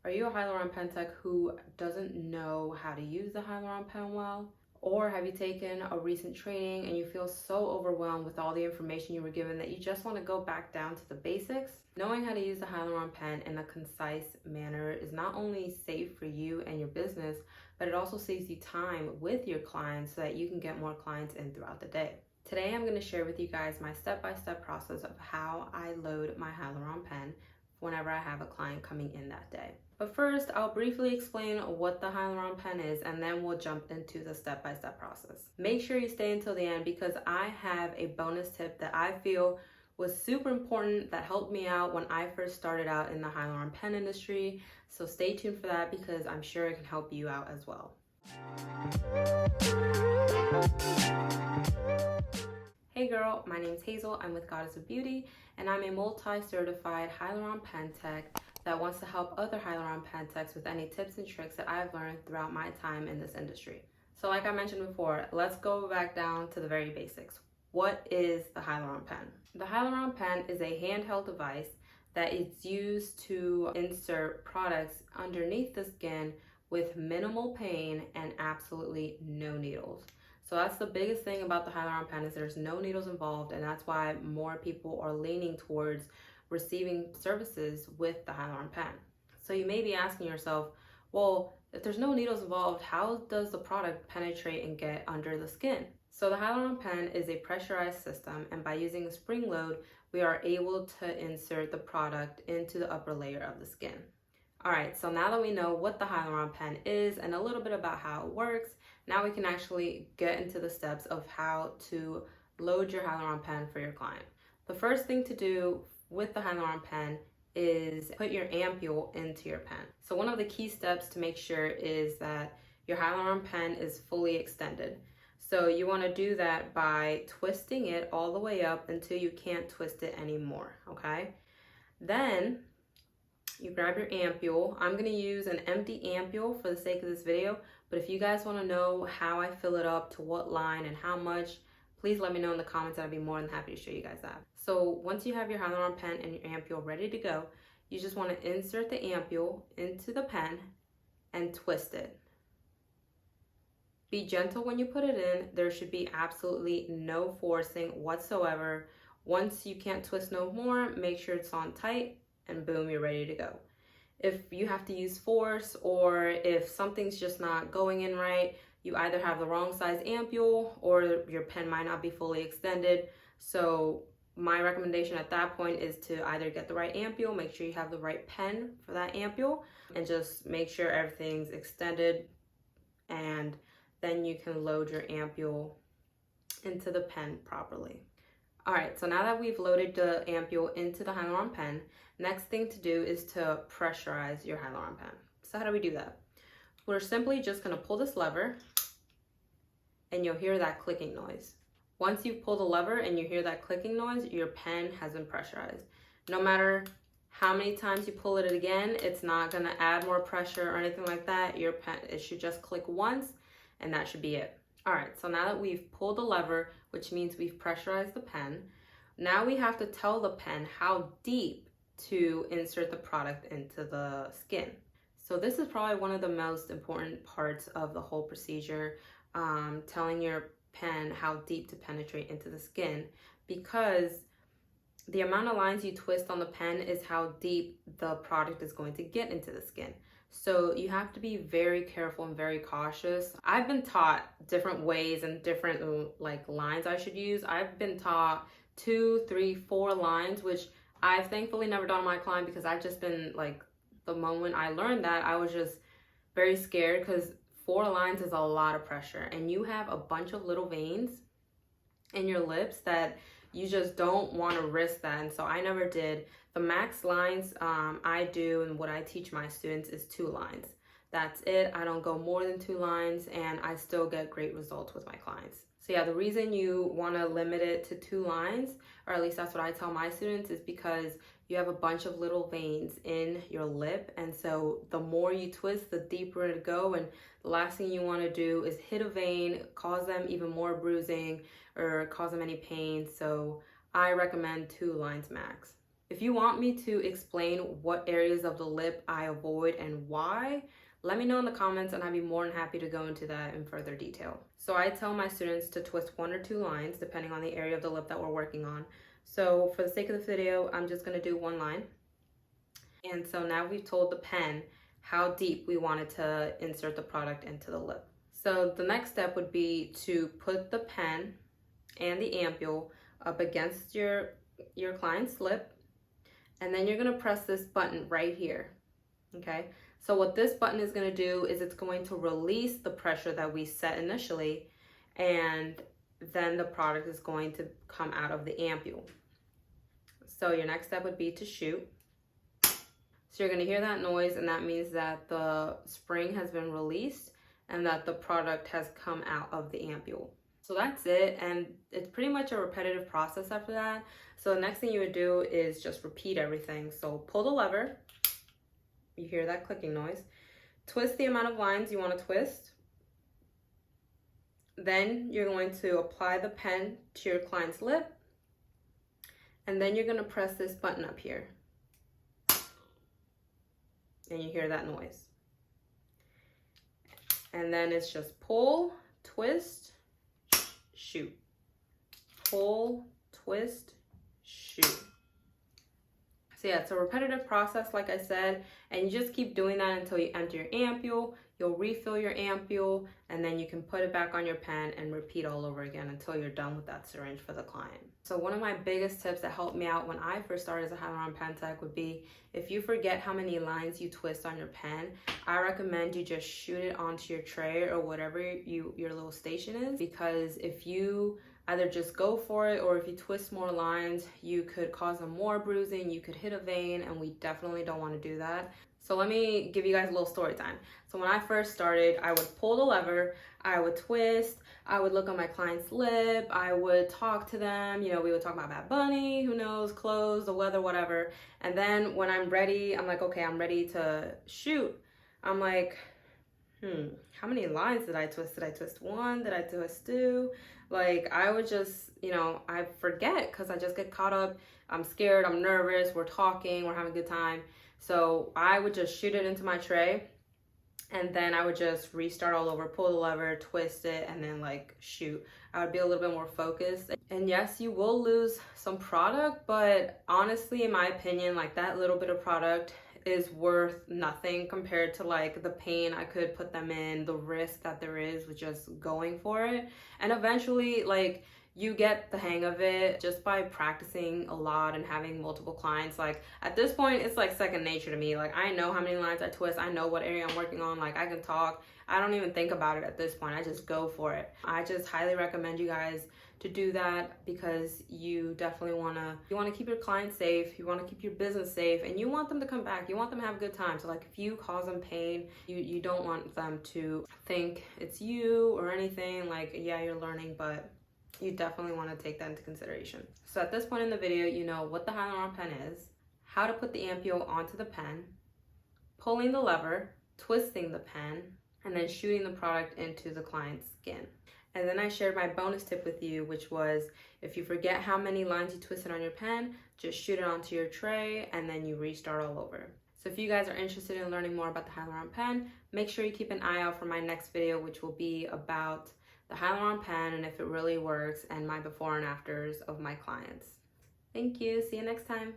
Are you a Hyaluron Pen Tech who doesn't know how to use the Hyaluron Pen well? Or have you taken a recent training and you feel so overwhelmed with all the information you were given that you just want to go back down to the basics? Knowing how to use the Hyaluron Pen in a concise manner is not only safe for you and your business, but it also saves you time with your clients so that you can get more clients in throughout the day. Today, I'm going to share with you guys my step-by-step process of how I load my Hyaluron Pen whenever I have a client coming in that day. But first, I'll briefly explain what the Hyaluron Pen is, and then we'll jump into the step-by-step process. Make sure you stay until the end because I have a bonus tip that I feel was super important that helped me out when I first started out in the Hyaluron Pen industry. So stay tuned for that because I'm sure it can help you out as well. Hey girl, my name is Hazel. I'm with Goddess of Beauty, and I'm a multi-certified Hyaluron Pen Tech that wants to help other Hyaluron Pen Techs with any tips and tricks that I've learned throughout my time in this industry. So like I mentioned before, let's go back down to the very basics. What is the Hyaluron Pen? The Hyaluron Pen is a handheld device that is used to insert products underneath the skin with minimal pain and absolutely no needles. So that's the biggest thing about the Hyaluron Pen is there's no needles involved, and that's why more people are leaning towards receiving services with the Hyaluron Pen. So you may be asking yourself, well, if there's no needles involved, how does the product penetrate and get under the skin? So the Hyaluron Pen is a pressurized system, and by using a spring load, we are able to insert the product into the upper layer of the skin. All right, so now that we know what the Hyaluron Pen is and a little bit about how it works, now we can actually get into the steps of how to load your Hyaluron Pen for your client. The first thing to do with the Hyaluron Pen is put your Ampoule into your pen. So one of the key steps to make sure is that your Hyaluron Pen is fully extended. So you want to do that by twisting it all the way up until you can't twist it anymore, okay? Then you grab your Ampoule. I'm going to use an empty Ampoule for the sake of this video, but if you guys want to know how I fill it up, to what line and how much, please let me know in the comments. I'd be more than happy to show you guys that. So once you have your Hyaluron Pen and your Ampoule ready to go, you just want to insert the Ampoule into the pen and twist it. Be gentle when you put it in. There should be absolutely no forcing whatsoever. Once you can't twist no more, make sure it's on tight and boom, you're ready to go. If you have to use force or if something's just not going in right, you either have the wrong size Ampoule or your pen might not be fully extended. So my recommendation at that point is to either get the right Ampoule, make sure you have the right pen for that Ampoule, and just make sure everything's extended, and then you can load your Ampoule into the pen properly. All right, so now that we've loaded the Ampoule into the Hyaluron Pen, next thing to do is to pressurize your Hyaluron Pen. So how do we do that? We're simply just gonna pull this lever and you'll hear that clicking noise. Once you pull the lever and you hear that clicking noise, your pen has been pressurized. No matter how many times you pull it again, it's not gonna add more pressure or anything like that. Your pen, it should just click once and that should be it. All right, so now that we've pulled the lever, which means we've pressurized the pen, now we have to tell the pen how deep to insert the product into the skin. So this is probably one of the most important parts of the whole procedure, telling your pen how deep to penetrate into the skin, because the amount of lines you twist on the pen is how deep the product is going to get into the skin. So you have to be very careful and very cautious. I've been taught different ways and different lines I should use. I've been taught 2, 3, 4 lines, which I've thankfully never done on my client because I've just been the moment I learned that, I was just very scared because 4 lines is a lot of pressure and you have a bunch of little veins in your lips that you just don't want to risk that. And so I never did. The max lines I do and what I teach my students is 2 lines. That's it. I don't go more than 2 lines and I still get great results with my clients. So yeah, the reason you want to limit it to 2 lines, or at least that's what I tell my students, is because you have a bunch of little veins in your lip. And so the more you twist, the deeper it'll go. And the last thing you want to do is hit a vein, cause them even more bruising or cause them any pain. So I recommend 2 lines max. If you want me to explain what areas of the lip I avoid and why, let me know in the comments and I'd be more than happy to go into that in further detail. So I tell my students to twist 1 or 2 lines depending on the area of the lip that we're working on. So for the sake of the video, I'm just gonna do 1 line. And so now we've told the pen how deep we wanted to insert the product into the lip. So the next step would be to put the pen and the ampoule up against your client's lip, and then you're gonna press this button right here, okay? So what this button is gonna do is it's going to release the pressure that we set initially, and then the product is going to come out of the ampoule. So your next step would be to shoot. So you're gonna hear that noise, and that means that the spring has been released and that the product has come out of the ampoule. So that's it, and it's pretty much a repetitive process after that. So the next thing you would do is just repeat everything. So pull the lever, you hear that clicking noise. Twist the amount of lines you want to twist. Then you're going to apply the pen to your client's lip, and then you're going to press this button up here. And you hear that noise. And then it's just pull, twist, shoot. Pull, twist, shoot. So yeah, it's a repetitive process, like I said, and you just keep doing that until you empty your ampoule. You'll refill your ampoule, and then you can put it back on your pen and repeat all over again until you're done with that syringe for the client. So one of my biggest tips that helped me out when I first started as a Hyaluron Pen Tech would be, if you forget how many lines you twist on your pen, I recommend you just shoot it onto your tray or whatever your little station is, because if you either just go for it or if you twist more lines, you could cause them more bruising, you could hit a vein, and we definitely don't want to do that. So let me give you guys a little story time. So when I first started, I would pull the lever, I would twist, I would look on my client's lip, I would talk to them, you know, we would talk about Bad Bunny, who knows, clothes, the weather, whatever. And then when I'm ready, I'm like, okay, I'm ready to shoot. I'm like, how many lines did I twist? Did I twist 1? Did I twist 2? Like, I would just, you know, I forget because I just get caught up. I'm scared, I'm nervous, we're talking, we're having a good time. So I would just shoot it into my tray, and then I would just restart all over, pull the lever, twist it, and then like shoot. I would be a little bit more focused. And yes, you will lose some product, but honestly, in my opinion, like that little bit of product is worth nothing compared to like the pain I could put them in, the risk that there is with just going for it. And eventually, like, you get the hang of it just by practicing a lot and having multiple clients. Like at this point, it's like second nature to me. Like I know how many lines I twist, I know what area I'm working on, like I can talk. I don't even think about it at this point, I just go for it. I just highly recommend you guys to do that, because you definitely want to keep your clients safe, you want to keep your business safe, and you want them to come back, you want them to have a good time. So like if you cause them pain, you don't want them to think it's you or anything. Like, yeah, you're learning, but you definitely want to take that into consideration. So at this point in the video, you know what the Hyaluron Pen is, how to put the ampoule onto the pen, pulling the lever, twisting the pen, and then shooting the product into the client's skin. And then I shared my bonus tip with you, which was if you forget how many lines you twisted on your pen, just shoot it onto your tray and then you restart all over. So if you guys are interested in learning more about the Hyaluron Pen, make sure you keep an eye out for my next video, which will be about the Hyaluron Pen and if it really works, and my before and afters of my clients. Thank you. See you next time.